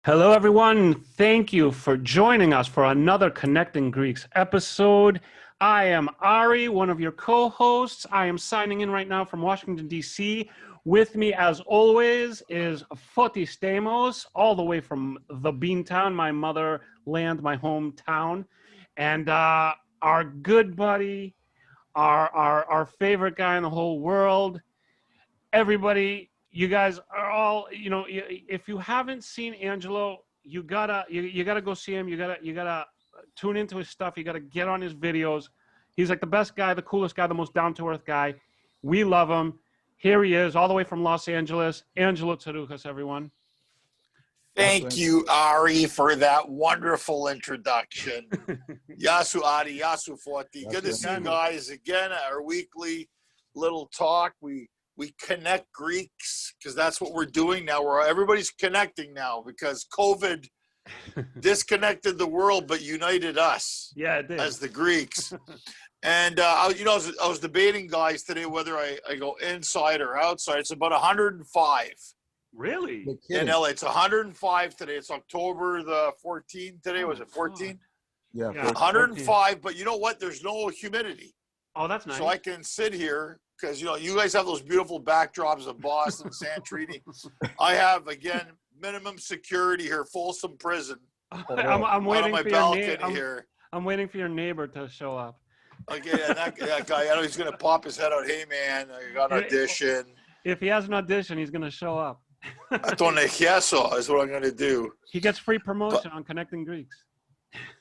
Hello, everyone. Thank you for joining us for another Connecting Greeks episode. I am Ari, one of your co-hosts. I am signing in right now from Washington, D.C. With me, as always, is Fotis Stamos, all the way from the Beantown, my motherland, my hometown. And our good buddy, our favorite guy in the whole world, everybody, you guys are all, if you haven't seen Angelo, you gotta go see him. You gotta tune into his stuff. You gotta get on his videos. He's like the best guy, the coolest guy, the most down-to-earth guy. We love him. Here he is, all the way from Los Angeles. Angelo Tsarouchas, everyone. Thank you, Ari, for that wonderful introduction. Yasu Ari, Yasu Forti. Good to see you guys again at our weekly little talk. We connect Greeks because that's what we're doing now. Everybody's connecting now because COVID disconnected the world but united us. Yeah, it did. As the Greeks. And I was debating, guys, today whether I go inside or outside. It's about 105. Really? In LA. It's 105 today. It's October the 14th today. Was it 14? Yeah, 105. 14. But you know what? There's no humidity. Oh, that's nice. So I can sit here because, you guys have those beautiful backdrops of Boston, Santrini. I have, again, minimum security here, Folsom Prison. I'm waiting on my for balcony here. I'm waiting for your neighbor to show up. Okay, and that guy, I know he's going to pop his head out. Hey, man, I got an audition. If he has an audition, he's going to show up. Atone Chieso is what I'm going to do. He gets free promotion on Connecting Greeks.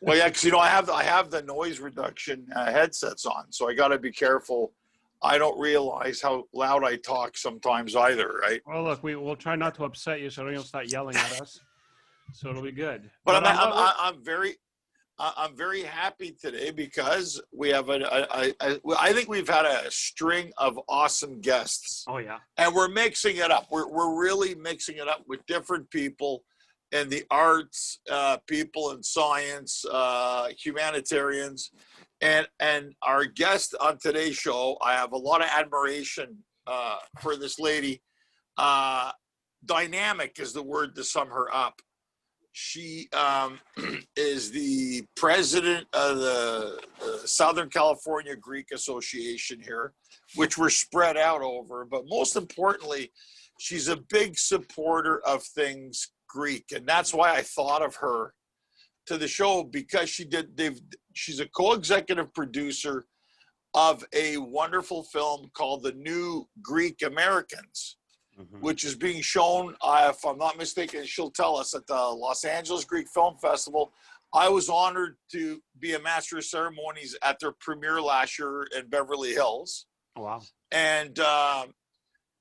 Well, yeah, because, I have the noise reduction headsets on, so I got to be careful. I don't realize how loud I talk sometimes either, right? Well, look, we'll try not to upset you so you don't start yelling at us. So it'll be good. But I'm very happy today because we have I think we've had a string of awesome guests. Oh yeah. And we're mixing it up. We're really mixing it up with different people in the arts, people in science, humanitarians. And our guest on today's show, I have a lot of admiration for this lady. Dynamic is the word to sum her up. She is the president of the Southern California Greek Association here, which we're spread out over. But most importantly, she's a big supporter of things Greek. And that's why I thought of her to the show, because she's a co-executive producer of a wonderful film called The New Greek Americans, which is being shown, if I'm not mistaken, she'll tell us, at the Los Angeles Greek Film Festival. I was honored to be a master of ceremonies at their premiere last year in Beverly Hills. Oh, wow.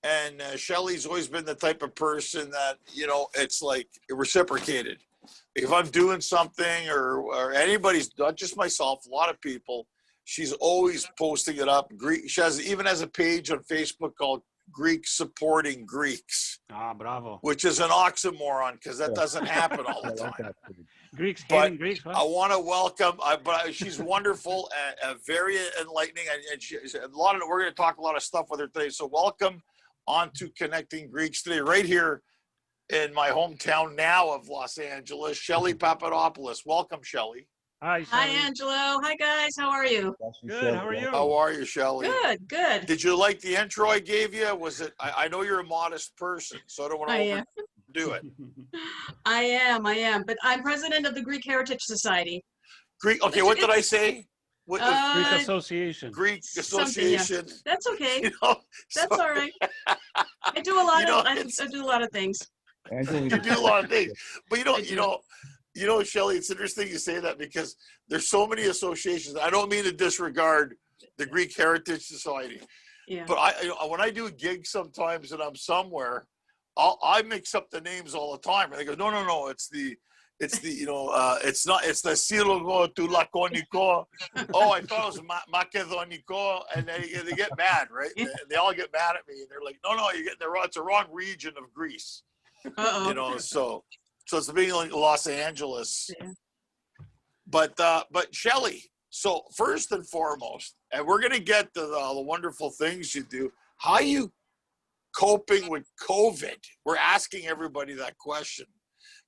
And Shelly's always been the type of person that, it's like reciprocated. If I'm doing something or anybody's, not just myself, a lot of people, she's always posting it up. She even has a page on Facebook called Greeks Supporting Greeks. Ah, bravo. Which is an oxymoron because that doesn't happen all the time. Greeks hating Greeks. Huh? I want to welcome, but she's wonderful and very enlightening. And we're going to talk a lot of stuff with her today. So welcome on to Connecting Greeks today, right here in my hometown now of Los Angeles, Shelly Papadopoulos. Welcome, Shelly. Hi, Shelly. Hi, Angelo. Hi, guys. How are you? Good. How are you? How are you, Shelly? Good, good. Did you like the intro I gave you? Was it? I know you're a modest person, so I don't want to overdo it. I am. But I'm president of the Greek Heritage Society. Greek. Okay, what did I say? Greek Association. Greek Association. Yeah. That's okay. That's all right. I do a lot I do a lot of things. You do a lot of things, but Shelly, it's interesting you say that because there's so many associations. I don't mean to disregard the Greek Heritage Society, but when I do gigs sometimes and I'm somewhere, I mix up the names all the time. And they go, no, it's the it's the Sylogo to Laconico. Oh, I thought it was Macedonico, and they get mad, right? They all get mad at me, and they're like, no, you're getting the wrong. It's the wrong region of Greece. So it's being like Los Angeles. Yeah. But Shelly, so first and foremost, and we're gonna get to the wonderful things you do. How you coping with COVID? We're asking everybody that question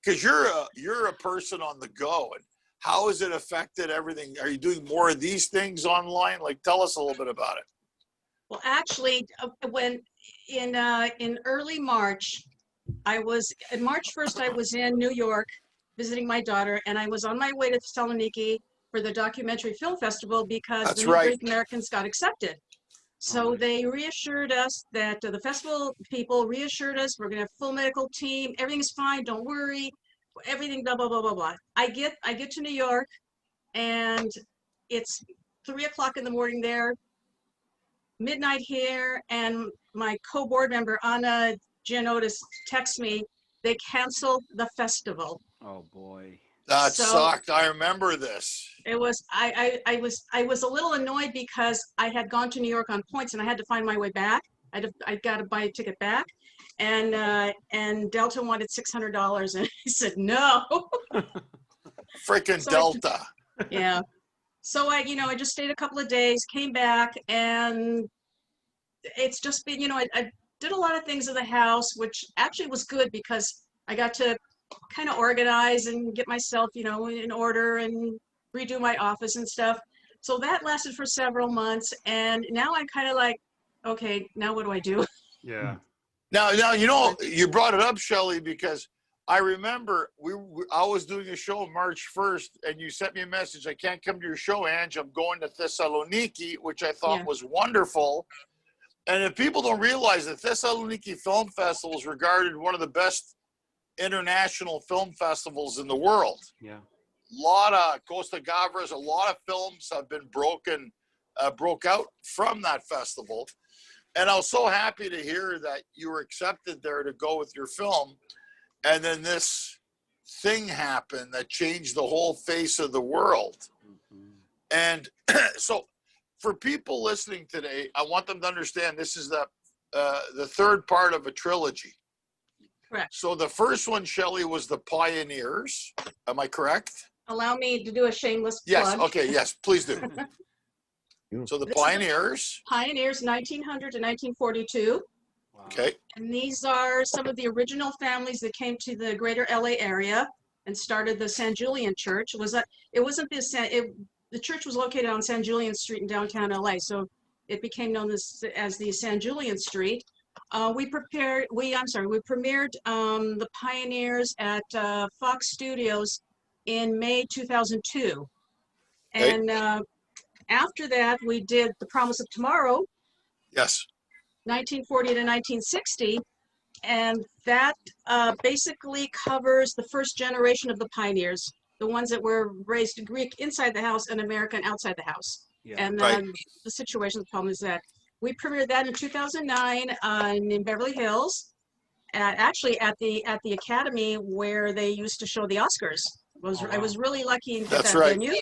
because you're a person on the go, and how has it affected everything? Are you doing more of these things online? Like, tell us a little bit about it. Well, actually, when in early March, in March 1st, I was in New York visiting my daughter, and I was on my way to Thessaloniki for the documentary film festival because That's the New right. Greek Americans got accepted. So they reassured us that the festival people reassured us, we're going to have full medical team, everything's fine, don't worry, everything, blah, blah, blah, blah, blah. I get to New York, and it's 3 o'clock in the morning there, midnight here, and my co-board member, Anna Giannotis, texts me, they canceled the festival. Oh boy. That sucked. I remember this. It was, I was a little annoyed because I had gone to New York on points and I had to find my way back. I got to buy a ticket back, and Delta wanted $600, and he said no. Freaking Delta. Yeah. So I just stayed a couple of days, came back, and it's just been, I did a lot of things in the house, which actually was good because I got to kind of organize and get myself, in order and redo my office and stuff. So that lasted for several months, and now I'm kind of like, okay, now what do I do? Yeah. Now, you brought it up, Shelly, because I remember I was doing a show March 1st, and you sent me a message. I can't come to your show, Ange. I'm going to Thessaloniki, which I thought was wonderful. And if people don't realize that Thessaloniki Film Festival is regarded one of the best international film festivals in the world. Yeah. A lot of Costa Gavras, a lot of films have been broke out from that festival. And I was so happy to hear that you were accepted there to go with your film. And then this thing happened that changed the whole face of the world. Mm-hmm. And so for people listening today, I want them to understand this is the third part of a trilogy. Correct. So the first one, Shelly, was The Pioneers. Am I correct? Allow me to do a shameless plug. Yes. Okay. Yes, please do. So The Pioneers. Pioneers, 1900 to 1942. Wow. Okay. And these are some of the original families that came to the greater LA area and started the San Julian Church. The church was located on San Julian Street in downtown LA, so it became known as the San Julian Street. We premiered The Pioneers at Fox Studios in May 2002. And after that, we did The Promise of Tomorrow. Yes. 1940 to 1960. And that basically covers the first generation of the pioneers, the ones that were raised Greek inside the house and American outside the house. Yeah. And the situation, the problem is that we premiered that in 2009 in Beverly Hills, actually at the Academy where they used to show the Oscars. I was really lucky to get that venue.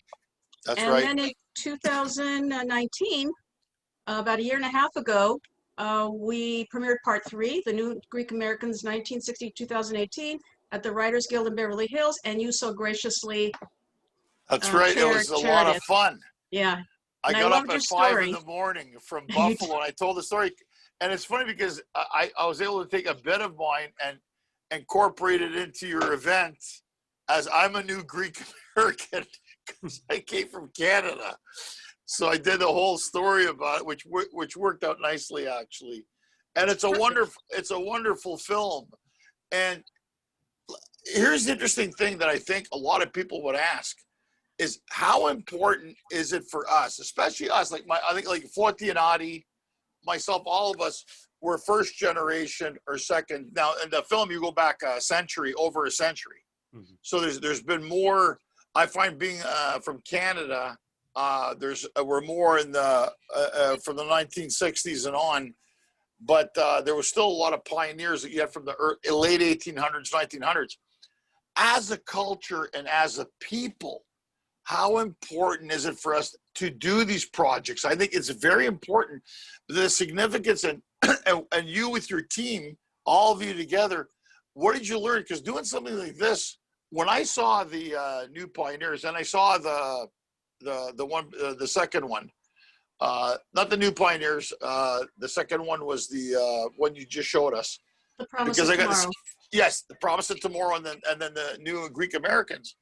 That's right. And then in 2019, about a year and a half ago, we premiered Part 3, The New Greek Americans, 1960-2018, at the Writers Guild in Beverly Hills, and you so graciously That's right. It was a lot of fun. Yeah. I got up at 5 in the morning from Buffalo, and I told the story. And it's funny because I was able to take a bit of mine and incorporate it into your event, as I'm a new Greek American because I came from Canada. So I did the whole story about it, which worked out nicely, actually. And it's a wonderful film. And here's the interesting thing that I think a lot of people would ask is how important is it for us, especially us, I think like Forti and Adi, myself, all of us were first generation or second. Now in the film, you go back over a century. Mm-hmm. So there's been more. I find being from Canada, we're more in the from the 1960s and on, but there was still a lot of pioneers that you had from the late 1800s, 1900s. As a culture and as a people, how important is it for us to do these projects? I think it's very important. The significance and you with your team, all of you together, what did you learn? Because doing something like this, when I saw the New Pioneers and I saw the second one, Not the new pioneers. The second one was the one you just showed us. The Promise Because of I got Tomorrow. this, yes, the Promise of Tomorrow, and then the new Greek Americans.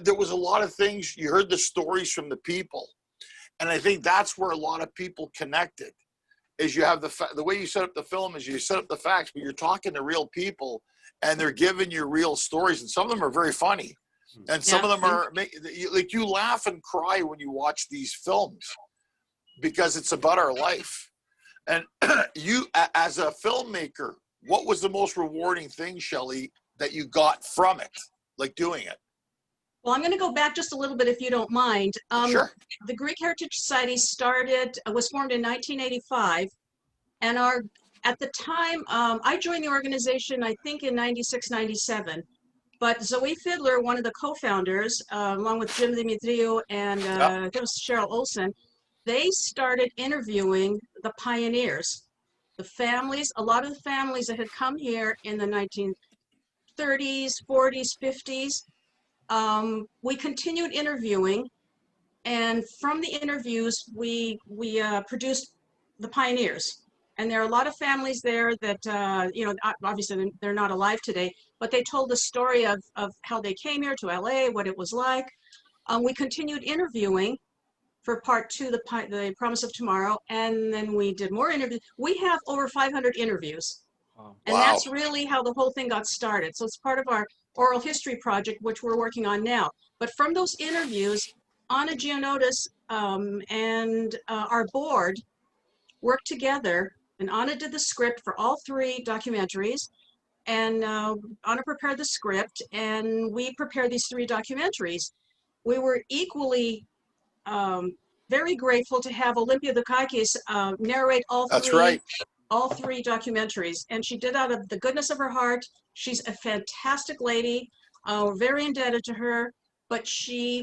There was a lot of things. You heard the stories from the people, and I think that's where a lot of people connected. Is you have the way you set up the film is you set up the facts, but you're talking to real people, and they're giving you real stories, and some of them are very funny, and some of them are like you laugh and cry when you watch these films because it's about our life. And you, as a filmmaker, what was the most rewarding thing, Shelly, that you got from it, like doing it? Well, I'm going to go back just a little bit, if you don't mind. Sure. The Greek Heritage Society was formed in 1985, and at the time, I joined the organization, I think in 96, 97. But Zoe Fiddler, one of the co-founders, along with Jim Dimitriou and there was Cheryl Olson, they started interviewing the pioneers, the families, a lot of the families that had come here in the 1930s, 40s, 50s. We continued interviewing, and from the interviews, we produced the pioneers. And there are a lot of families there that, you know, obviously they're not alive today, but they told the story of how they came here to LA, what it was like. We continued interviewing for part 2, the Promise of Tomorrow, and then we did more interviews. We have over 500 interviews. Wow. And that's really how the whole thing got started. So it's part of our oral history project, which we're working on now. But from those interviews, Anna Giannotis and our board worked together, and Anna did the script for all 3 documentaries, and Anna prepared the script, and we prepared these 3 documentaries. We were equally very grateful to have Olympia Dukakis narrate all 3. That's right. All 3 documentaries, and she did out of the goodness of her heart. She's a fantastic lady. We're very indebted to her. But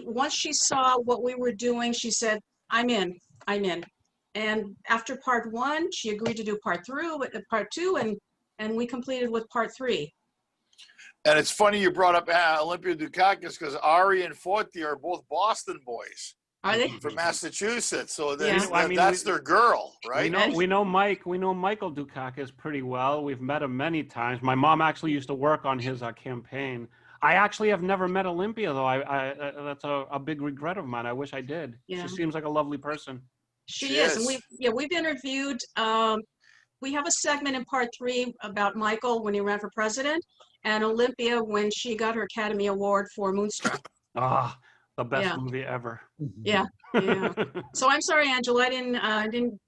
once she saw what we were doing, she said, "I'm in. I'm in." And after part 1, she agreed to do part 2, and we completed with part 3. And it's funny you brought up Olympia Dukakis because Ari and Forti are both Boston boys. Are they? From Massachusetts, so Yeah. that's their girl, right? We know Michael Dukakis pretty well. We've met him many times. My mom actually used to work on his campaign. I actually have never met Olympia, though. I that's a big regret of mine. I wish I did. Yeah. She seems like a lovely person. She is. And we've interviewed, we have a segment in part 3 about Michael when he ran for president, and Olympia when she got her Academy Award for Moonstruck. Ah, the best movie ever. Yeah. Yeah. So I'm sorry, Angela, I didn't,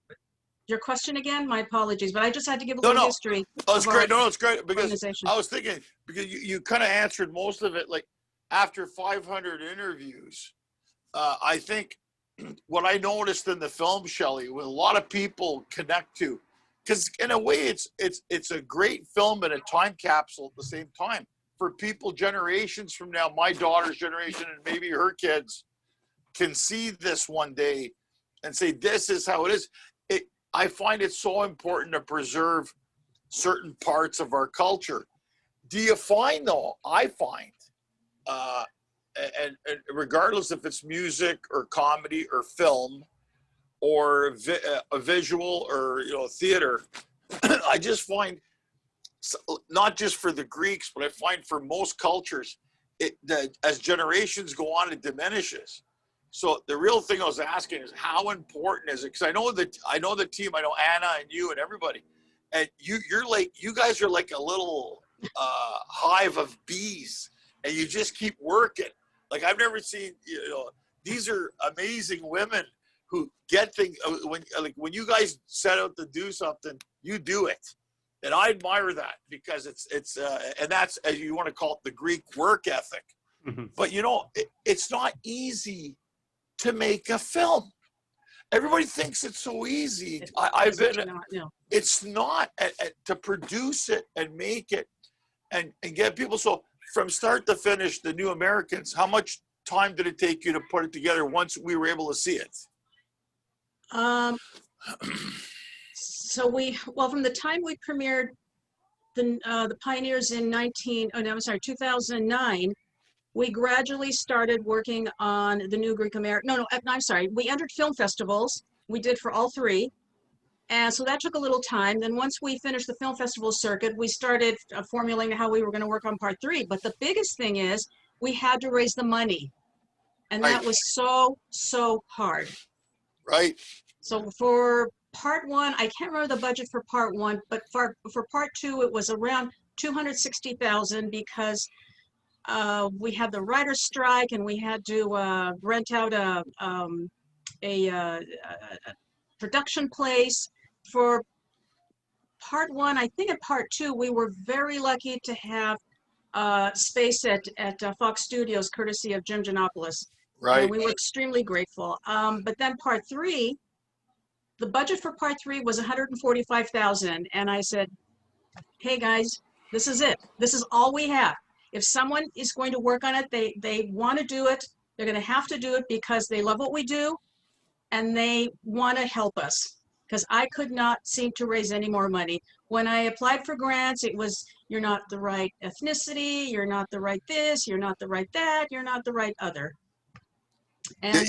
your question again? My apologies, but I just had to give a little history. Oh, it's great. No, it's great because organization. I was thinking, because you kind of answered most of it, like after 500 interviews, I think what I noticed in the film, Shelly, with a lot of people connect to, because in a way it's a great film and a time capsule at the same time for people generations from now. My daughter's generation and maybe her kids can see this one day and say, this is how it is. I find it so important to preserve certain parts of our culture. Do you find, though, I find, and regardless if it's music or comedy or film or a visual or theater, I just find, not just for the Greeks, but I find for most cultures, that as generations go on, it diminishes. So the real thing I was asking is, how important is it? Because I know the team, I know Anna and you and everybody, and you guys are like a little hive of bees, and you just keep working. Like I've never seen, these are amazing women who get things. When you guys set out to do something, you do it. And I admire that because it's and that's, as you want to call it, the Greek work ethic. Mm-hmm. But it's not easy to make a film. Everybody thinks it's so easy. It's not to produce it and make it and get people. So from start to finish, the New Americans, how much time did it take you to put it together once we were able to see it? So from the time we premiered the Pioneers in 2009, we gradually started working on the new Greek American. No, I'm sorry. We entered film festivals. We did for all three. And so that took a little time. Then once we finished the film festival circuit, we started formulating how we were going to work on part three. But the biggest thing is we had to raise the money. And that Right. was so, so hard. Right. So for part one, I can't remember the budget for part one, but for part two, it was around 260,000 because we had the writer's strike and we had to rent out a production place. For part one, I think in part two, we were very lucky to have space at Fox Studios, courtesy of Jim Giannopoulos. Right. And we were extremely grateful. But then part three, the budget for part three was 145,000. And I said, hey guys, this is it. This is all we have. If someone is going to work on it, they want to do it. They're going to have to do it because they love what we do and they want to help us. Because I could not seem to raise any more money. When I applied for grants, it was, you're not the right ethnicity, you're not the right this, you're not the right that, you're not the right other. And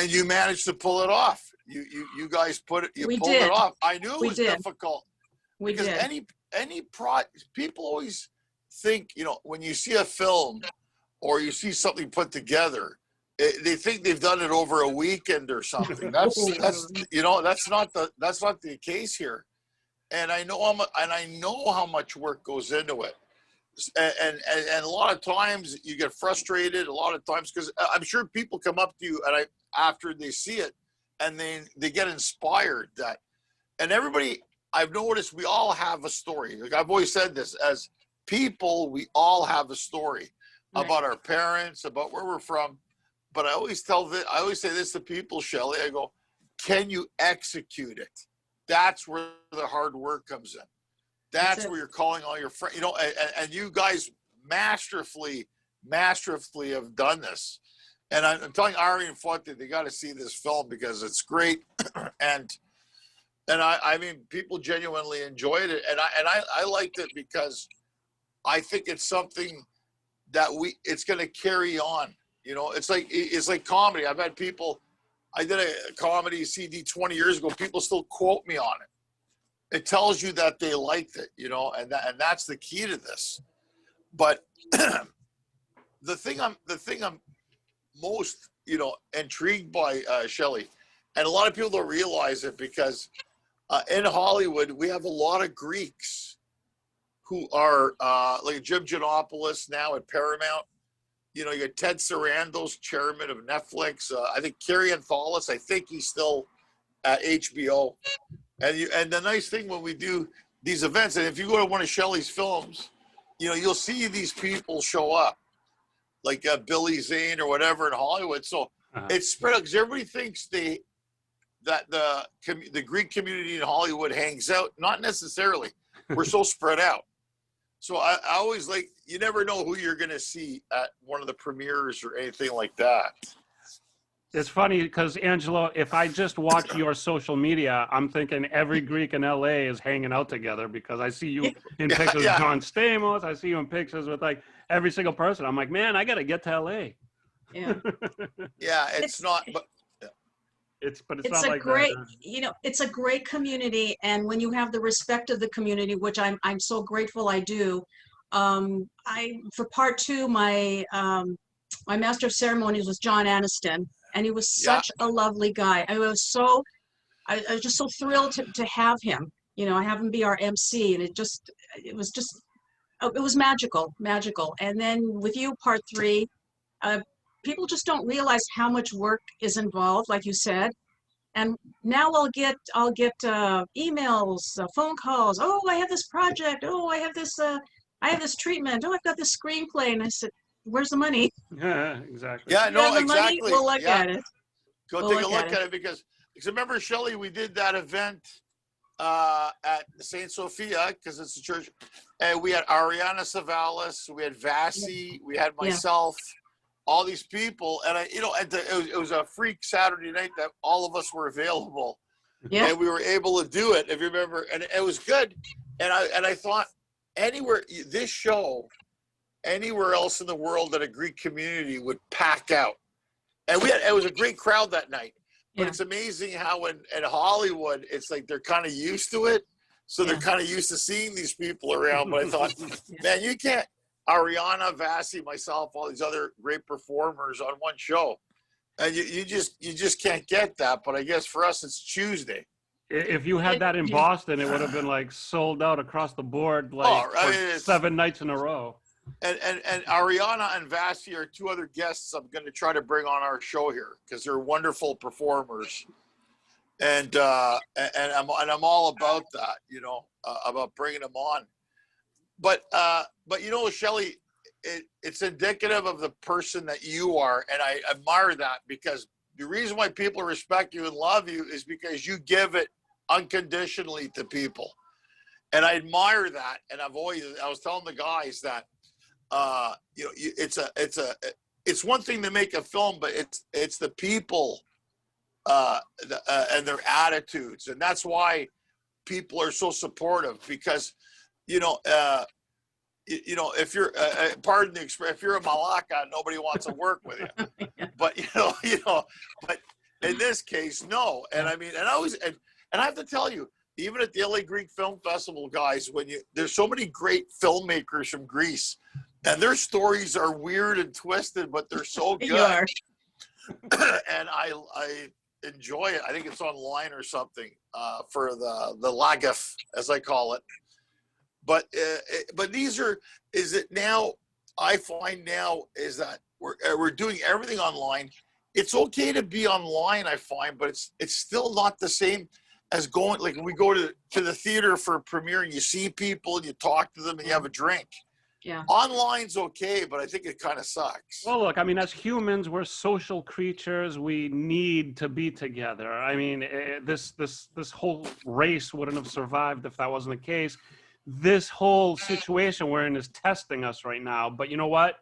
you managed to pull it off. You guys pulled did. it off. I knew it We was did. difficult. We because did. people always think, when you see a film or you see something put together, they think they've done it over a weekend or something. That's not the case here. And I know how much work goes into it. And a lot of times you get frustrated. A lot of times because I'm sure people come up to you and after they see it and they get inspired and everybody. I've noticed we all have a story. Like I've always said this, as people, we all have a story about our parents, about where we're from. But I always say this to people, Shelly. I go, can you execute it? That's where the hard work comes in. That's where you're calling all your friends, and you guys masterfully have done this. And I'm telling Ari and Fonte, they got to see this film because it's great. And I mean, people genuinely enjoyed it, and I liked it because I think it's something that it's going to carry on. It's like comedy. I've had people. I did a comedy CD 20 years ago. People still quote me on it. It tells you that they liked it, and that's the key to this. But the thing I'm most intrigued by, Shelly, and a lot of people don't realize it because. In Hollywood, we have a lot of Greeks who are like Jim Giannopoulos now at Paramount. You got Ted Sarandos, chairman of Netflix. I think Kerry Antholis, I think he's still at HBO. And the nice thing when we do these events, and if you go to one of Shelley's films, you'll see these people show up, like Billy Zane or whatever in Hollywood. So it's spread out because everybody thinks that the Greek community in Hollywood hangs out. Not necessarily. We're so spread out. So I always you never know who you're going to see at one of the premieres or anything like that. It's funny because, Angelo, if I just watch your social media, I'm thinking every Greek in LA is hanging out together because I see you in pictures with John Stamos. I see you in pictures with every single person. I'm like, man, I got to get to LA. Yeah. Yeah, it's not, but it's not a like great, that. it's a great community. And when you have the respect of the community, which I'm so grateful I do, for part two, my master of ceremonies was John Aniston, and he was such a lovely guy. I was just so thrilled to have him, I have him be our MC, and it was magical. And then with you, part three, people just don't realize how much work is involved, like you said. And now I'll get emails, phone calls. Oh, I have this project. Oh, I have this treatment. Oh, I've got this screenplay. And I said, where's the money? Yeah, exactly. Yeah, no, exactly. Money, we'll look at it. Go take a look at it because remember, Shelly, we did that event at St. Sophia because it's a church, and we had Ariana Savalas, we had Vasi, we had myself. All these people, and it was a freak Saturday night that all of us were available, and we were able to do it. If you remember, and it was good. And I thought this show, anywhere else in the world that a Greek community would pack out, and it was a great crowd that night. But Yeah. it's amazing how in Hollywood, it's like they're kind of used to it. So they're Yeah. kind of used to seeing these people around. But I thought, man, you can't, Ariana, Vasi, myself, all these other great performers on one show. And you just can't get that. But I guess for us, it's Tuesday. If you had that in Yeah. Boston, it would have been like sold out across the board, like Oh, I for mean, 7 nights in a row. And Ariana and Vasi are two other guests I'm going to try to bring on our show here because they're wonderful performers. And I'm all about that, about bringing them on. But Shelly, it's indicative of the person that you are, and I admire that because the reason why people respect you and love you is because you give it unconditionally to people, and I admire that. And I was telling the guys that it's one thing to make a film, but it's the people and their attitudes, and that's why people are so supportive because if you're pardon the expression, if you're a malaka, nobody wants to work with you. But but in this case, no. And I mean, and I have to tell you, even at the LA Greek Film Festival, guys, there's so many great filmmakers from Greece, and their stories are weird and twisted, but they're so good. You are. And I enjoy it. I think it's online or something for the Lagaf, as I call it. But I find now is that we're doing everything online. It's okay to be online, I find, but it's still not the same as going, like when we go to the theater for a premiere and you see people and you talk to them and you have a drink. Yeah. Online's okay, but I think it kind of sucks. Well, look, I mean, as humans, we're social creatures. We need to be together. I mean, this whole race wouldn't have survived if that wasn't the case. This whole situation we're in is testing us right now. But you know what?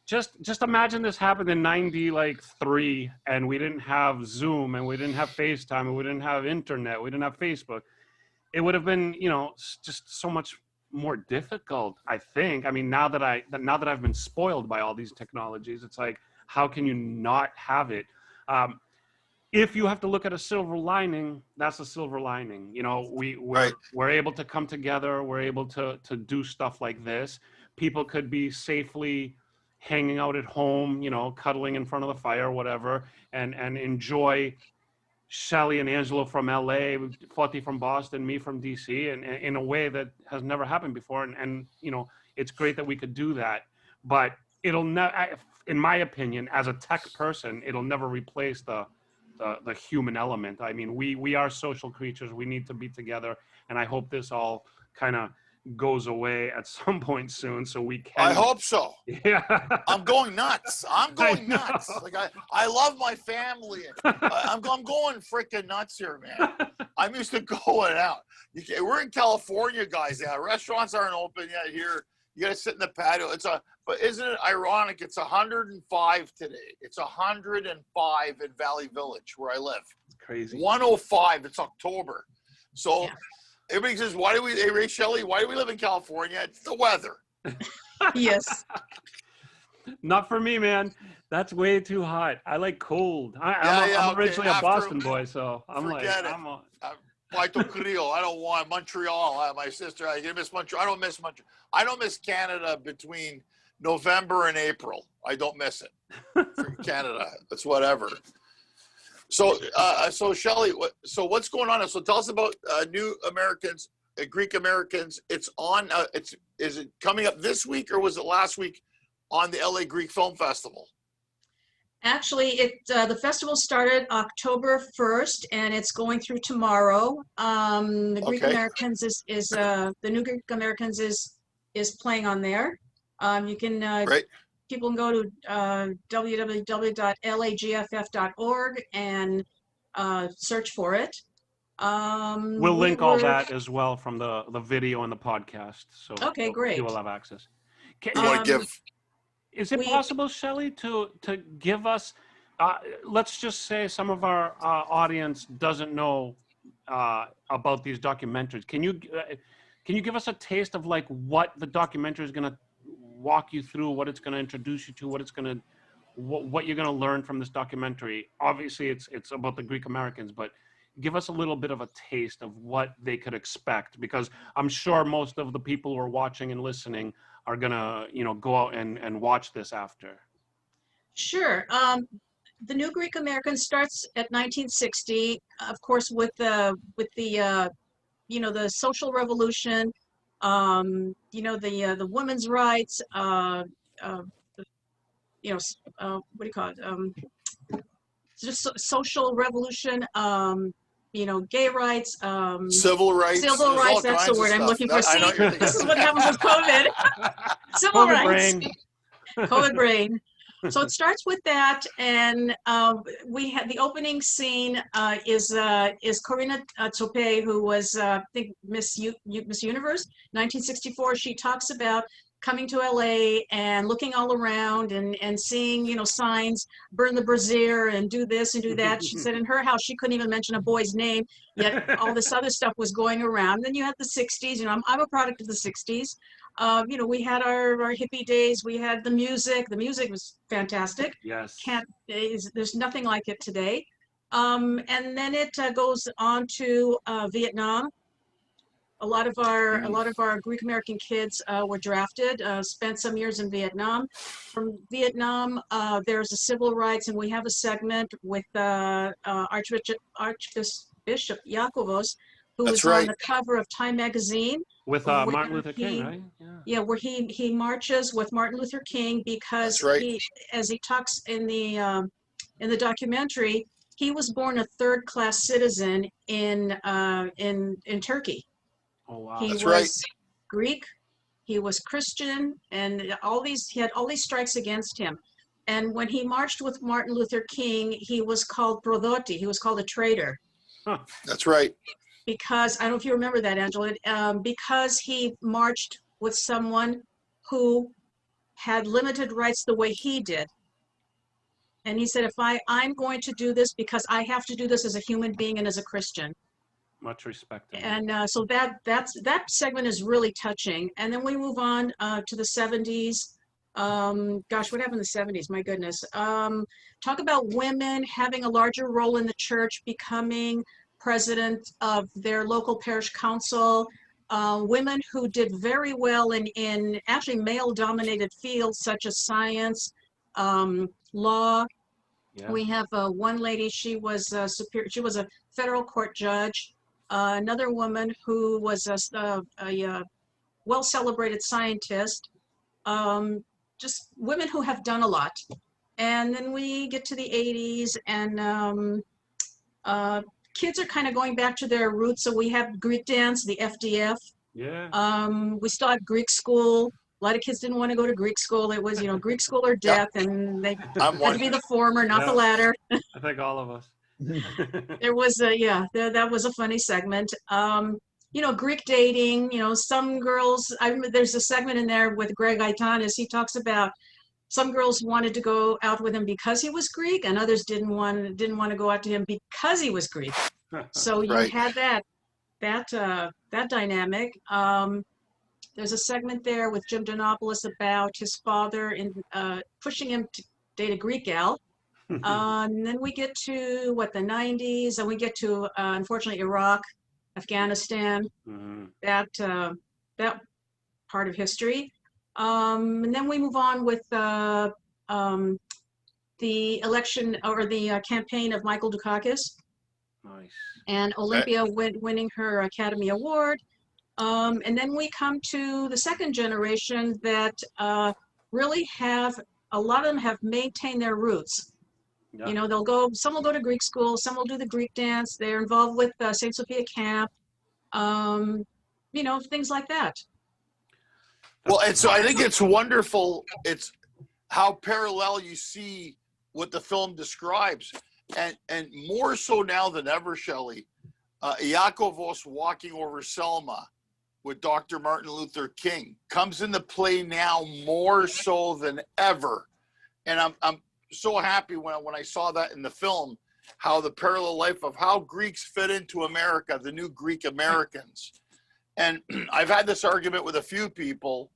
Just imagine this happened in '93, and we didn't have Zoom, and we didn't have FaceTime, and we didn't have internet, we didn't have Facebook. It would have been, just so much more difficult, I think. I mean, now that I've been spoiled by all these technologies, it's like, how can you not have it? If you have to look at a silver lining, that's a silver lining. We're able to come together. We're able to do stuff like this. People could be safely hanging out at home, cuddling in front of the fire, whatever, and enjoy Shelly and Angelo from LA, Foti from Boston, me from DC, and in a way that has never happened before. And it's great that we could do that. But it'll never, in my opinion, as a tech person, it'll never replace the human element. I mean, we are social creatures. We need to be together. And I hope this all kind of goes away at some point soon so we can. I hope so. Yeah. I'm going nuts. Like I love my family. I'm going freaking nuts here, man. I'm used to going out. We're in California, guys. Yeah, restaurants aren't open yet here. You got to sit in the patio. But isn't it ironic? It's 105 today. It's 105 in Valley Village where I live. Crazy. 105. It's October. So. Yeah. Everybody says, hey, Ray Shelley, why do we live in California? It's the weather. Yes. Not for me, man. That's way too hot. I like cold. I'm originally a Boston boy, so I'm like, Puerto Creole. I don't want Montreal. My sister, I miss Montreal. I don't miss Montreal. I don't miss Canada between November and April. I don't miss it. For Canada. It's whatever. So Shelly, what's going on? So tell us about New Americans, Greek Americans. It's on. Is it coming up this week or was it last week on the LA Greek Film Festival? Actually, the festival started October 1st, and it's going through tomorrow. The Greek Americans the New Greek Americans is playing on there. You can. Right. People can go to www.lagff.org and search for it. We'll link all that as well from the video and the podcast. So okay, great. You will have access. Is it possible, Shelly, to give us, let's just say some of our audience doesn't know about these documentaries. Can you give us a taste of like what the documentary is going to walk you through, what it's going to introduce you to, what it's going to what you're going to learn from this documentary. Obviously, it's about the Greek Americans, but give us a little bit of a taste of what they could expect, because I'm sure most of the people who are watching and listening are going to, go out and watch this after. Sure. The New Greek American starts at 1960, of course, with the the social revolution, the women's rights, what do you call it? Just social revolution, gay rights, Civil rights. civil There's all rights. That's the kinds of word I'm stuff. looking for. I know See, what you're thinking. this is what happens with COVID. Civil COVID rights. brain. COVID brain. So it starts with that, and we had the opening scene is Corina Tope, who was I think Miss Universe 1964. She talks about coming to LA and looking all around and seeing signs, burn the brazier and do this and do that. She said in her house she couldn't even mention a boy's name, yet all this other stuff was going around. And then you had the 60s. I'm a product of the 60s. We had our hippie days. We had the music. The music was fantastic. Yes. There's nothing like it today. And then it goes on to Vietnam. A lot of our Greek American kids were drafted, spent some years in Vietnam. From Vietnam, there's a civil rights, and we have a segment with Archbishop Yakovos, who was on the cover of Time magazine. With Martin Luther King, right? Yeah, where he marches with Martin Luther King, because he, as he talks in the documentary, he was born a third-class citizen in Turkey. Oh wow! He was Greek, he was Christian, and he had all these strikes against him. And when he marched with Martin Luther King, he was called prodoti. He was called a traitor. Huh. That's right. Because I don't know if you remember that, Angela. Because he marched with someone who had limited rights the way he did. And he said, if I'm going to do this because I have to do this as a human being and as a Christian. Much respect. And so that segment is really touching. And then we move on to the 70s. Gosh, what happened in the 70s? My goodness. Talk about women having a larger role in the church, becoming president of their local parish council. Women who did very well in actually male-dominated fields such as science, law. Yeah. We have one lady. She was She was a federal court judge. Another woman who was a well-celebrated scientist. Just women who have done a lot. And then we get to the 80s, and kids are kind of going back to their roots. So we have Greek dance, the FDF. Yeah. We still have Greek school. A lot of kids didn't want to go to Greek school. It was, Greek school or death, and they had to be the former, not the latter. I think all of us. There was that was a funny segment. Greek dating, some girls, I remember there's a segment in there with Greg Aitanis. He talks about some girls wanted to go out with him because he was Greek, and others didn't want to go out to him because he was Greek. So you had that dynamic. There's a segment there with Jim Donopoulos about his father in pushing him to date a Greek gal. And then we get to the 90s, and we get to unfortunately Iraq, Afghanistan, that part of history. And then we move on with the election or the campaign of Michael Dukakis. Nice. And Olympia winning her Academy Award. And then we come to the second generation that really a lot of them have maintained their roots. Yeah. Some will go to Greek school, some will do the Greek dance. They're involved with St. Sophia Camp, things like that. Well, and so I think it's wonderful. It's how parallel you see what the film describes. And more so now than ever, Shelly, Iakovos walking over Selma with Dr. Martin Luther King comes into play now more so than ever. And I'm so happy when I saw that in the film, how the parallel life of how Greeks fit into America, the new Greek Americans. And I've had this argument with a few people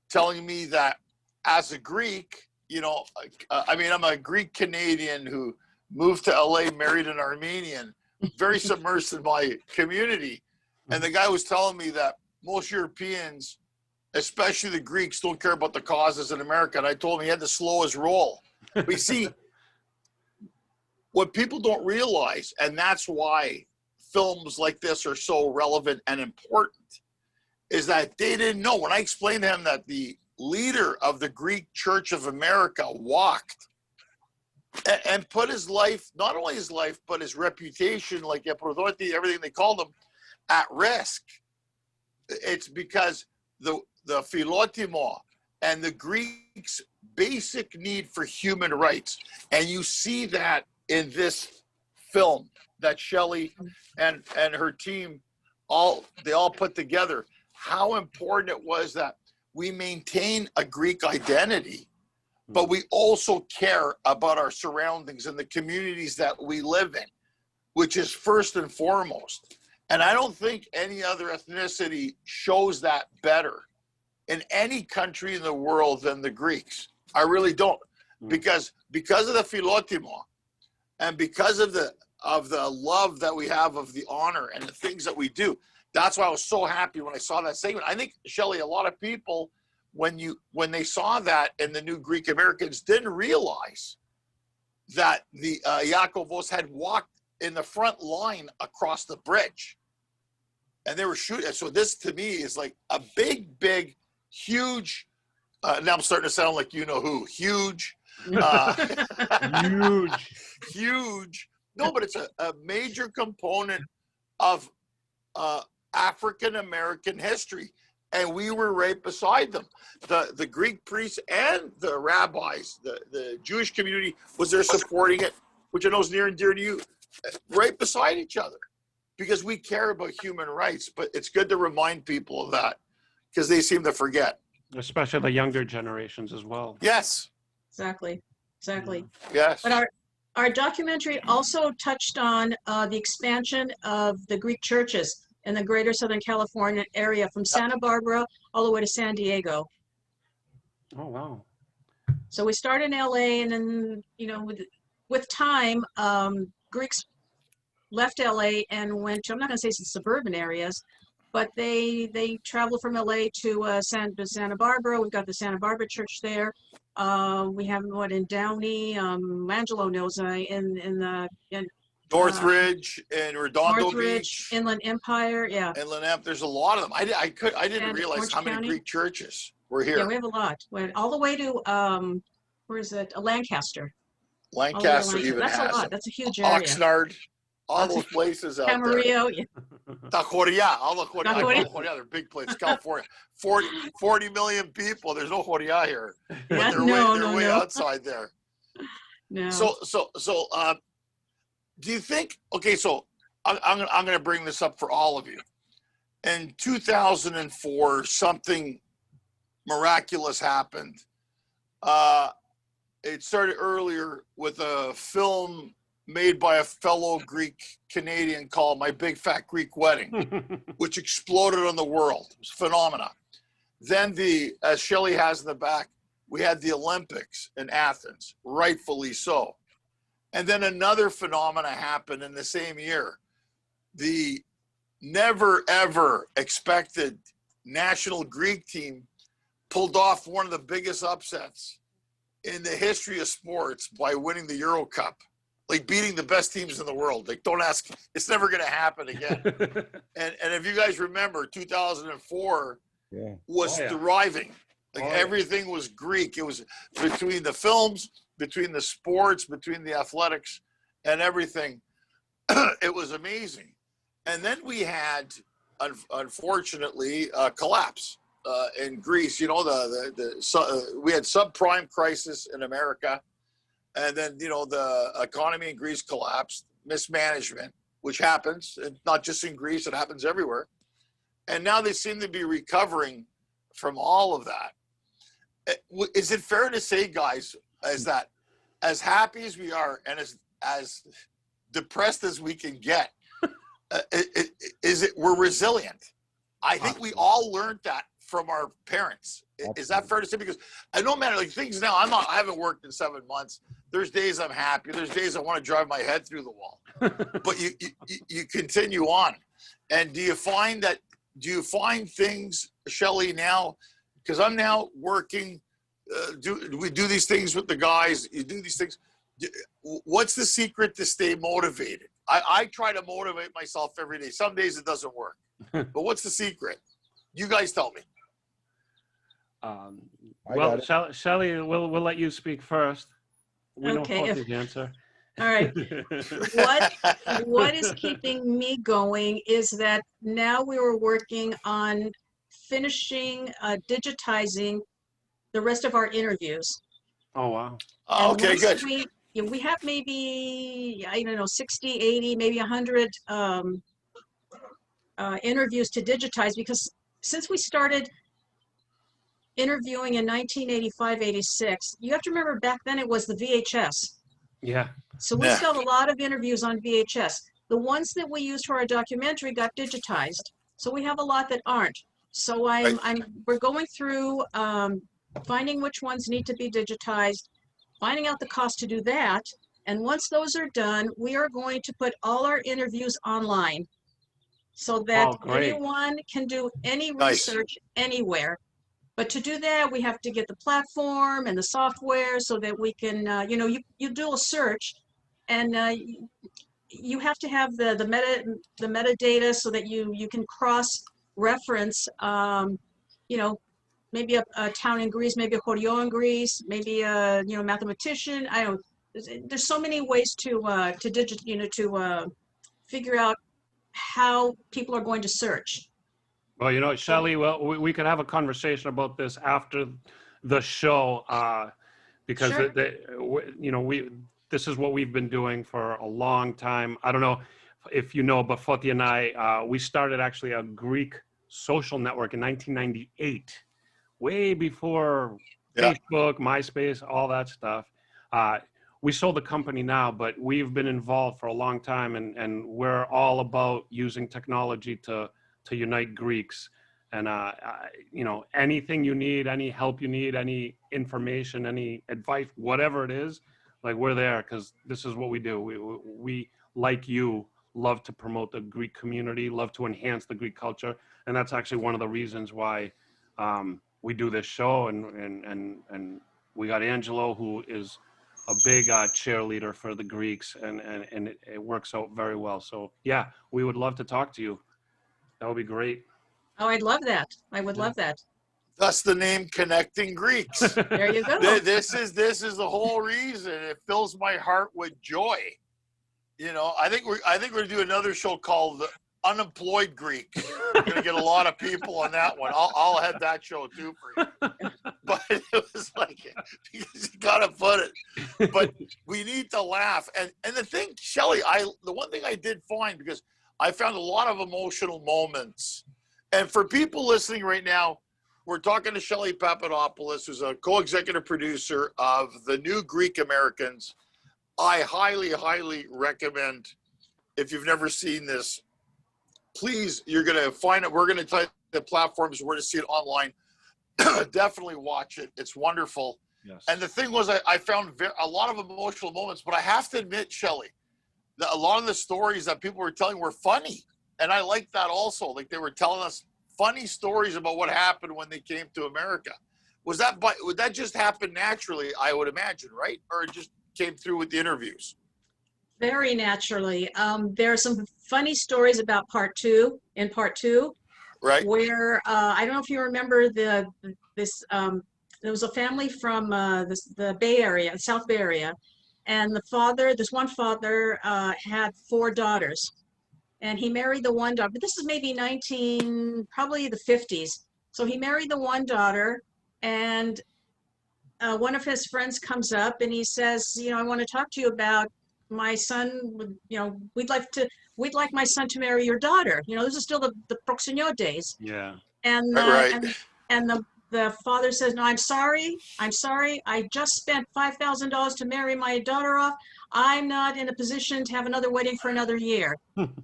telling me that as a Greek, you know, I mean, I'm a Greek Canadian who moved to LA, married an Armenian, very submersed in my community. And the guy was telling me that most Europeans, especially the Greeks, don't care about the causes in America. And I told him he had to slow his roll. But you see, what people don't realize, and that's why films like this are so relevant and important, is that they didn't know. When I explained to him that the leader of the Greek Church of America walked and put his life, not only his life, but his reputation, like proponent, everything they called him, at risk. It's because the philotimo and the Greeks' basic need for human rights. And you see that in this film that Shelly and her team all put together, how important it was that we maintain a Greek identity, but we also care about our surroundings and the communities that we live in, which is first and foremost. And I don't think any other ethnicity shows that better in any country in the world than the Greeks. I really don't, because of the philotimo and because of the love that we have of the honor and the things that we do. That's why I was so happy when I saw that segment. I think, Shelly, a lot of people, when they saw that and the new Greek Americans didn't realize that the Iakovos had walked in the front line across the bridge, and they were shooting. So this to me is like a big, huge. Now I'm starting to sound like you know who. Huge, huge. No, but it's a major component of African American history, and we were right beside them. The Greek priests and the rabbis, the Jewish community was there supporting it, which I know is near and dear to you, right beside each other, because we care about human rights. But it's good to remind people of that because they seem to forget, especially the younger generations as well. Yes, Exactly. yes. But our documentary also touched on the expansion of the Greek churches in the greater Southern California area, from Santa Barbara all the way to San Diego. Oh, wow. So we started in LA, and then, with time, Greeks left LA and went to, I'm not going to say some suburban areas, but they traveled from LA to Santa Barbara. We've got the Santa Barbara church there. We have one in Downey. Angelo knows in Northridge and Redondo Beach, Inland Empire, yeah. Inland Empire. There's a lot of them. I didn't And realize Orange how many County. Greek churches were here. Yeah, we have a lot. Went all the way to where is it? Lancaster. Lancaster even That's has a lot. them. That's a huge area. Oxnard, all those places out there. Camarillo, yeah. Taqueria, all the Joria. Taqueria. They're big places. California, 40 million people. There's no Joria here. But Yeah, they're way outside there. No. So, do you think? Okay, so I'm going to bring this up for all of you. In 2004, something miraculous happened. It started earlier with a film made by a fellow Greek Canadian called My Big Fat Greek Wedding, which exploded on the world. It was a phenomenon. Then as Shelly has in the back, we had the Olympics in Athens, rightfully so. And then another phenomena happened in the same year. The never, ever expected national Greek team pulled off one of the biggest upsets in the history of sports by winning the Euro Cup, like beating the best teams in the world. Like, don't ask, it's never going to happen again. and if you guys remember, 2004 was thriving. Like everything was Greek. It was between the films, between the sports, between the athletics and everything. It was amazing. And then we had, unfortunately, a collapse in Greece. You know, we had subprime crisis in America. And then, the economy in Greece collapsed, mismanagement, which happens, and not just in Greece, it happens everywhere. And now they seem to be recovering from all of that. Is it fair to say, guys, that as happy as we are and as depressed as we can get, we're resilient? I think we all learned that from our parents. Is that fair to say? Because I no matter like things now, I haven't worked in 7 months. There's days I'm happy. There's days I want to drive my head through the wall. But you continue on. And do you find things, Shelly, now? Because I'm now working. We do these things with the guys. You do these things. What's the secret to stay motivated? I try to motivate myself every day. Some days it doesn't work. But what's the secret? You guys tell me. Well, Shelly, we'll let you speak first. We know the answer. All right. What is keeping me going is that now we were working on finishing digitizing the rest of our interviews. Oh, wow. Oh, okay, good. We have maybe, I don't know, 60, 80, maybe 100 interviews to digitize, because since we started interviewing in 1985, 86, you have to remember back then it was the VHS. Yeah. So we still have a lot of interviews on VHS. The ones that we used for our documentary got digitized. So we have a lot that aren't. So we're going through finding which ones need to be digitized, finding out the cost to do that. And once those are done, we are going to put all our interviews online so that anyone can do any research anywhere. But to do that, we have to get the platform and the software so that we can, you do a search, and you have to have the metadata so that you can cross-reference, maybe a town in Greece, maybe a chorion in Greece, maybe a mathematician. I don't. There's so many ways to figure out how people are going to search. Well, Shelly, we could have a conversation about this after the show, because Sure. This is what we've been doing for a long time. I don't know if you know, but Foti and I, we started actually a Greek social network in 1998, way before Facebook, MySpace, all that stuff. We sold the company now, but we've been involved for a long time, and we're all about using technology to unite Greeks. And anything you need, any help you need, any information, any advice, whatever it is, like, we're there, because this is what we do. We like you, love to promote the Greek community, love to enhance the Greek culture, and that's actually one of the reasons why we do this show. And we got Angelo, who is a big cheerleader for the Greeks, and it works out very well. So yeah, we would love to talk to you. That would be great. Oh, I'd love that. I would love that. Thus the name Connecting Greeks. There you go. This is the whole reason. It fills my heart with joy. I think we're gonna do another show called The Unemployed Greek. We're gonna get a lot of people on that one. I'll head that show too for you. But it was like, because you gotta put it. But we need to laugh. And the thing, Shelly, the one thing I did find, because I found a lot of emotional moments. And for people listening right now, we're talking to Shelly Papadopoulos, who's a co-executive producer of the new Greek Americans. I highly, highly recommend, if you've never seen this, please, you're going to find it. We're going to tell you the platforms where to see it online. Definitely watch it. It's wonderful. Yes. And the thing was, I found a lot of emotional moments, but I have to admit, Shelly, that a lot of the stories that people were telling were funny. And I like that also. Like, they were telling us funny stories about what happened when they came to America. Would that just happen naturally, I would imagine, right? Or it just came through with the interviews? Very naturally. There are some funny stories about part two, right? Where I don't know if you remember there was a family from the Bay Area, South Bay Area, and this one father had 4 daughters, and he married the one daughter. But this is maybe probably the 50s. So he married the one daughter, and one of his friends comes up and he says, I want to talk to you about my son. We'd like my son to marry your daughter. This is still the proxenio days. Yeah. And the father says, no, I'm sorry. I just spent $5,000 to marry my daughter off. I'm not in a position to have another wedding for another year.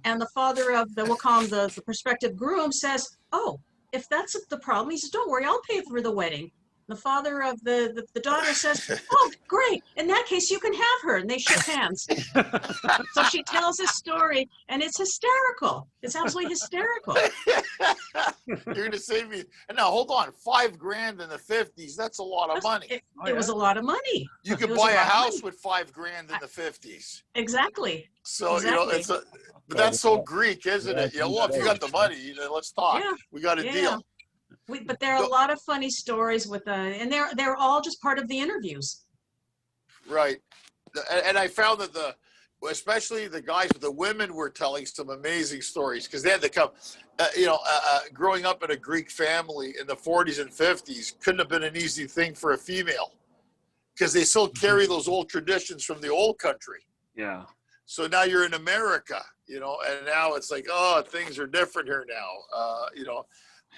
And the father of we'll call him the prospective groom says, oh, if that's the problem, he says, don't worry, I'll pay for the wedding. The father of the daughter says, oh, great. In that case, you can have her. And they shake hands. So she tells this story, and it's hysterical. It's absolutely hysterical. You're gonna save me. And now hold on, $5,000 in the 50s. That's a lot of money. It was a lot of money. You could buy a house with $5,000 in the 50s. Exactly. So Exactly. but that's so Greek, isn't it? Well, if you got the money, let's talk. Yeah. We got a deal. But there are a lot of funny stories with and they're all just part of the interviews. Right. And I found that especially the guys, the women were telling some amazing stories because they had to come, growing up in a Greek family in the 40s and 50s couldn't have been an easy thing for a female because they still carry those old traditions from the old country. Yeah. So now you're in America, and now it's like, oh, things are different here now,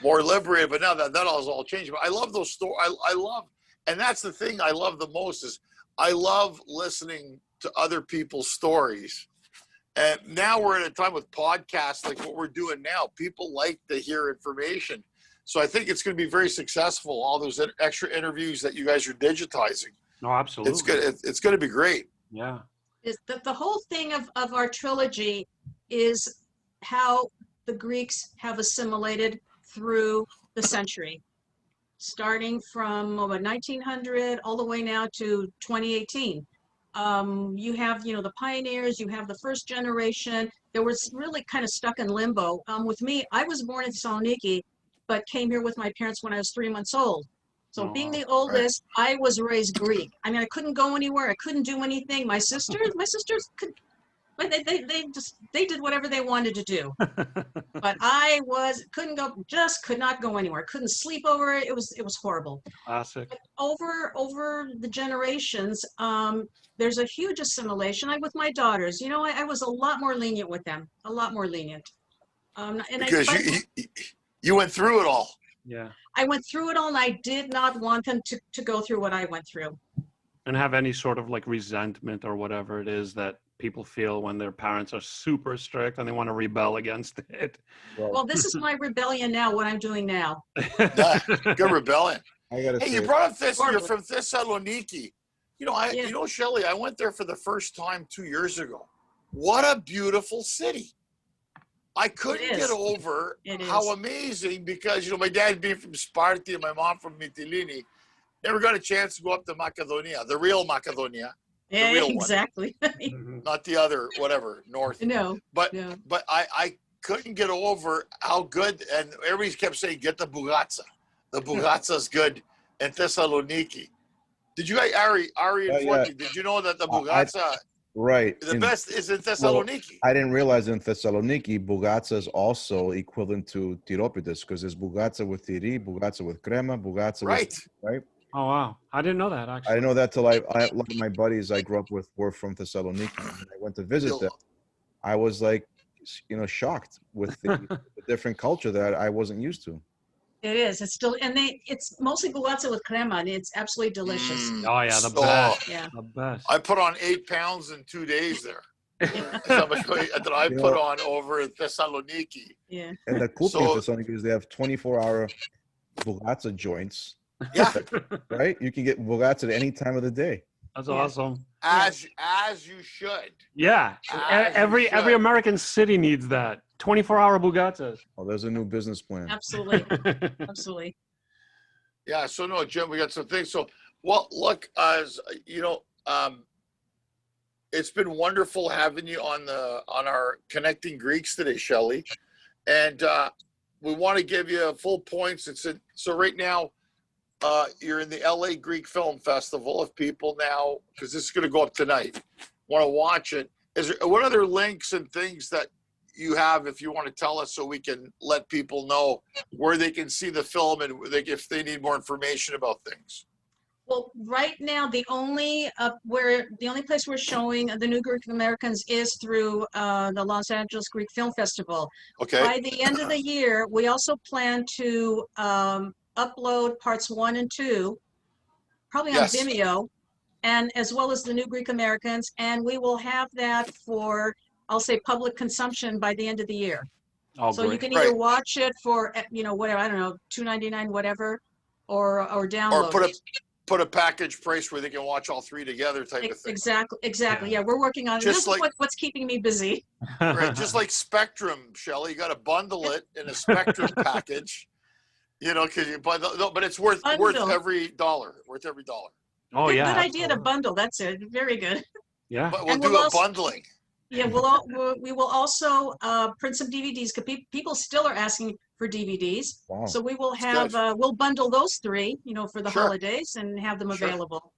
more liberated, but now that all changed. But I love those stories. I love, and that's the thing I love the most is I love listening to other people's stories. And now we're at a time with podcasts like what we're doing now. People like to hear information. So I think it's going to be very successful, all those extra interviews that you guys are digitizing. No, absolutely. It's good. It's going to be great. Yeah. The whole thing of our trilogy is how the Greeks have assimilated through the century, starting from 1900 all the way now to 2018. You have, the pioneers, you have the first generation. There was really kind of stuck in limbo. With me, I was born in Thessaloniki, but came here with my parents when I was 3 months old. So being the oldest, I was raised Greek. I mean, I couldn't go anywhere. I couldn't do anything. My sisters could, they did whatever they wanted to do. But I could not go anywhere. Couldn't sleep over it. It was horrible. Classic. But over the generations, there's a huge assimilation. With my daughters, I was a lot more lenient with them, a lot more lenient. Because you went through it all. Yeah. I went through it all, and I did not want them to go through what I went through. And have any sort of like resentment or whatever it is that people feel when their parents are super strict and they want to rebel against it. Well, this is my rebellion now, what I'm doing now. Good rebellion. Hey, you brought up this, you're from Thessaloniki. Shelly, I went there for the first time 2 years ago. What a beautiful city. I couldn't get over how amazing, because, my dad being from Sparti and my mom from Mytilene, never got a chance to go up to Macedonia, the real Macedonia. Yeah, real exactly. Not the other, whatever, north. No. But I couldn't get over how good, and everybody kept saying, get the Bugatsa. The Bugatsa's good in Thessaloniki. Did you guys, Ari informed me, did you know that the Bugatsa, the best is in Thessaloniki? Well, I didn't realize in Thessaloniki, Bugatsa is also equivalent to Tiropides, because there's Bugatsa with tiri, Bugatsa with crema, Bugatsa with, right? Oh, wow. I didn't know that, actually. I didn't know that till a lot of my buddies I grew up with were from Thessaloniki. And I went to visit them. I was like, shocked with the different culture that I wasn't used to. It is. It's still, and it's mostly Bugatsa with crema, and it's absolutely delicious. Oh, yeah, the best. Yeah. The best. I put on 8 pounds in 2 days there. That's how much weight that I put on over in Thessaloniki. Yeah. And the cool thing in Thessaloniki is they have 24-hour Bugatsa joints. Yeah. Right? You can get Bugatsa at any time of the day. That's awesome. As you should. Yeah. Every American city needs that. 24-hour Bugatsas. Oh, there's a new business plan. Absolutely. Absolutely. Yeah. So no, Jim, we got some things. So, well, look, as it's been wonderful having you on our Connecting Greeks today, Shelly, and we want to give you full points. So right now, you're in the LA Greek Film Festival. If people now, because this is going to go up tonight, want to watch it, what other links and things that you have, if you want to tell us, so we can let people know where they can see the film and if they need more information about things? Well, right now, the only place we're showing the New Greek Americans is through the Los Angeles Greek Film Festival. Okay. By the end of the year, we also plan to upload parts 1 and 2, probably on Vimeo, and as well as the New Greek Americans, and we will have that for, I'll say, public consumption by the end of the year. Oh, So you great. can either Right. watch it for, whatever, I don't know, $2.99, whatever, or Or download it. put a package price where they can watch all three together type of thing. Exactly. Yeah. Yeah, we're working on it. This Just is like what's keeping me busy. right, just like Spectrum, Shelly. You got to bundle it in a Spectrum package. Because but it's worth Bundle. every dollar. Worth every dollar. Oh, Good, yeah. good idea to Absolutely. bundle. That's it. Very good. Yeah. But we'll And do we'll a also, bundling. yeah, we will also print some DVDs because people still are asking for DVDs. Wow. So we will It's have good. we'll bundle those three, for the Sure. holidays and have them Sure. available.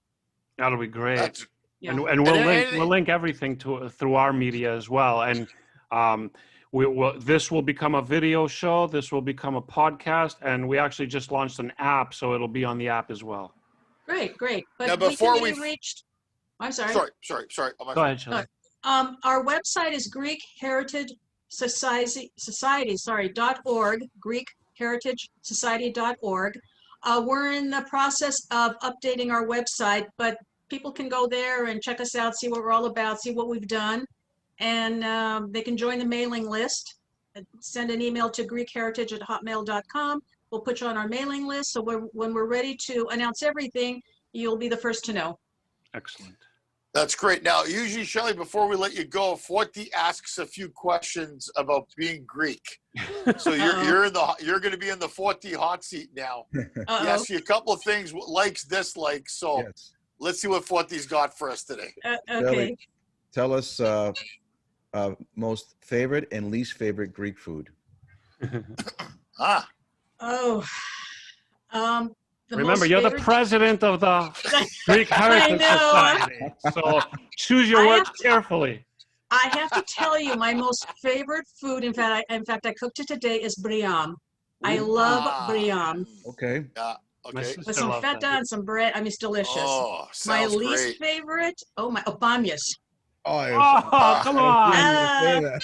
That'll be great. That's Yeah. And we'll and link everything through our media as well. And this will become a video show. This will become a podcast, and we actually just launched an app, so it'll be on the app as well. Great. now But we can before be we reached. I'm sorry. sorry. Oh, my Go fault. ahead, Shelly. Our website is Greek Heritage Society.org, Greek Heritage Society.org. We're in the process of updating our website, but people can go there and check us out, see what we're all about, see what we've done, and they can join the mailing list. Send an email to greekheritage@hotmail.com. We'll put you on our mailing list, so when we're ready to announce everything, you'll be the first to know. Excellent. That's great. Now, usually, Shelly, before we let you go, Forty asks a few questions about being Greek. So you're going to be in the Forty hot seat now. He asks you a couple of things, likes, dislikes. So Yes. let's see what Forty's got for us today. Okay. Shelly, tell us most favorite and least favorite Greek food. Oh, the Remember, most you're the favorite- president of the Greek Heritage know. Society, so choose your I words have to- carefully. I have to tell you, my most favorite food, in fact, I cooked it today, is briam. I love briam Okay. Yeah. My Okay. sister with some loves feta that. and some bread. I mean, it's delicious. Oh, My sounds least great. favorite, bamias. Oh, Oh, come on. on.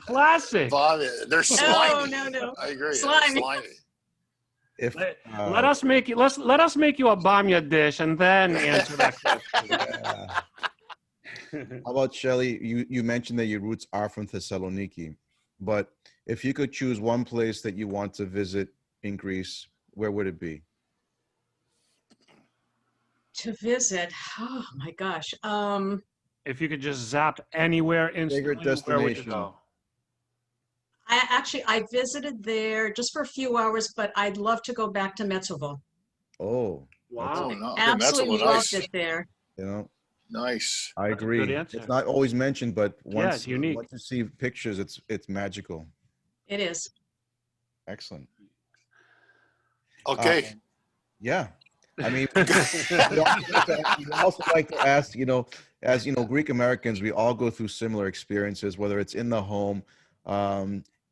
Classic. They're slimy. No. I agree. Slimy. If Let us make you a bamia dish and then answer that question. yeah. How about Shelly? You mentioned that your roots are from Thessaloniki, but if you could choose one place that you want to visit in Greece, where would it be? To visit, oh my gosh. If you could just zap anywhere instantly, where would you destination. go? I visited there just for a few hours, but I'd love to go back to Metsovo. Oh, Wow. No. Absolutely Nice. loved it there. Nice. I That's a agree. good answer. It's not always mentioned, but once it's unique. once you see pictures, it's magical. It is. Excellent. Okay. Yeah. I mean, we also like to ask, as Greek Americans, we all go through similar experiences, whether it's in the home.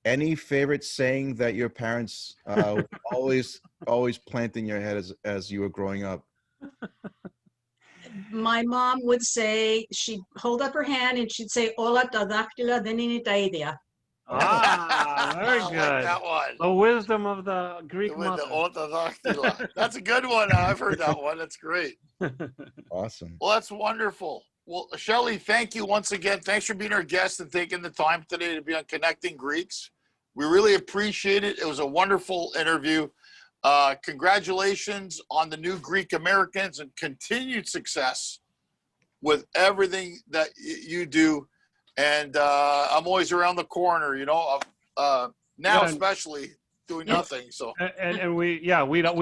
Any favorite saying that your parents always plant in your head as you were growing up? My mom would say, she'd hold up her hand and she'd say, Ola ta daktila denini ta idea. Very I like good. that one. The wisdom of the Greek With the mother. orthodoxy. That's a good one. I've heard that one. That's great. Awesome. Well, that's wonderful. Well, Shelly, thank you once again. Thanks for being our guest and taking the time today to be on Connecting Greeks. We really appreciate it. It was a wonderful interview. Congratulations on the new Greek Americans and continued success with everything that you do. And I'm always around the corner, now especially doing nothing. So and we'd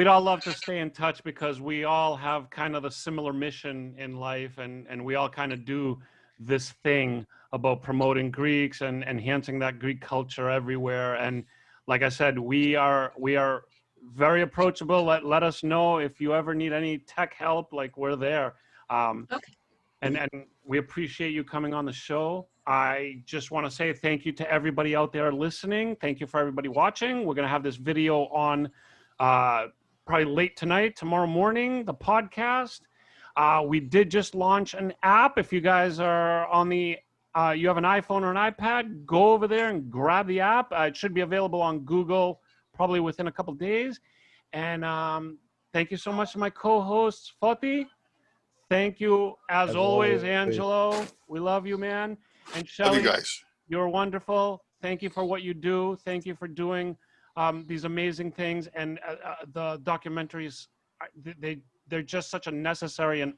all love to stay in touch because we all have kind of a similar mission in life, and we all kind of do this thing about promoting Greeks and enhancing that Greek culture everywhere. And like I said, we are very approachable. Let us know if you ever need any tech help. Like, we're there. Okay. And we appreciate you coming on the show. I just want to say thank you to everybody out there listening. Thank you for everybody watching. We're going to have this video on probably late tonight, tomorrow morning, the podcast. We did just launch an app. If you guys are on you have an iPhone or an iPad, go over there and grab the app. It should be available on Google probably within a couple days. And thank you so much to my co-hosts, Foti. Thank you, as always, Angelo. We love you, man. And love you Shelly, guys. you're wonderful. Thank you for what you do. Thank you for doing these amazing things. And the documentaries, they're just such a necessary and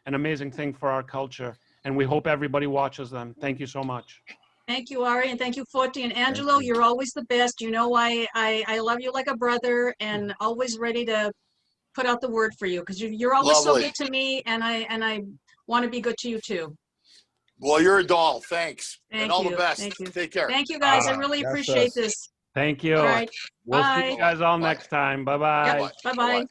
an amazing thing for our culture. And we hope everybody watches them. Thank you so much. Thank you, Ari, and thank you, Forty. And Angelo, you're always the best. You know, I love you like a brother and always ready to put out the word for you because you're always so Lovely. good to me, and I want to be good to you too. Well, you're a doll. Thanks. Thank And all you. the best. Thank you. Take care. Thank you, guys. I Ah, really that's appreciate us. this. Thank you. All right. We'll see Bye. you guys all Bye. next time. Bye-bye. Yep. Bye-bye.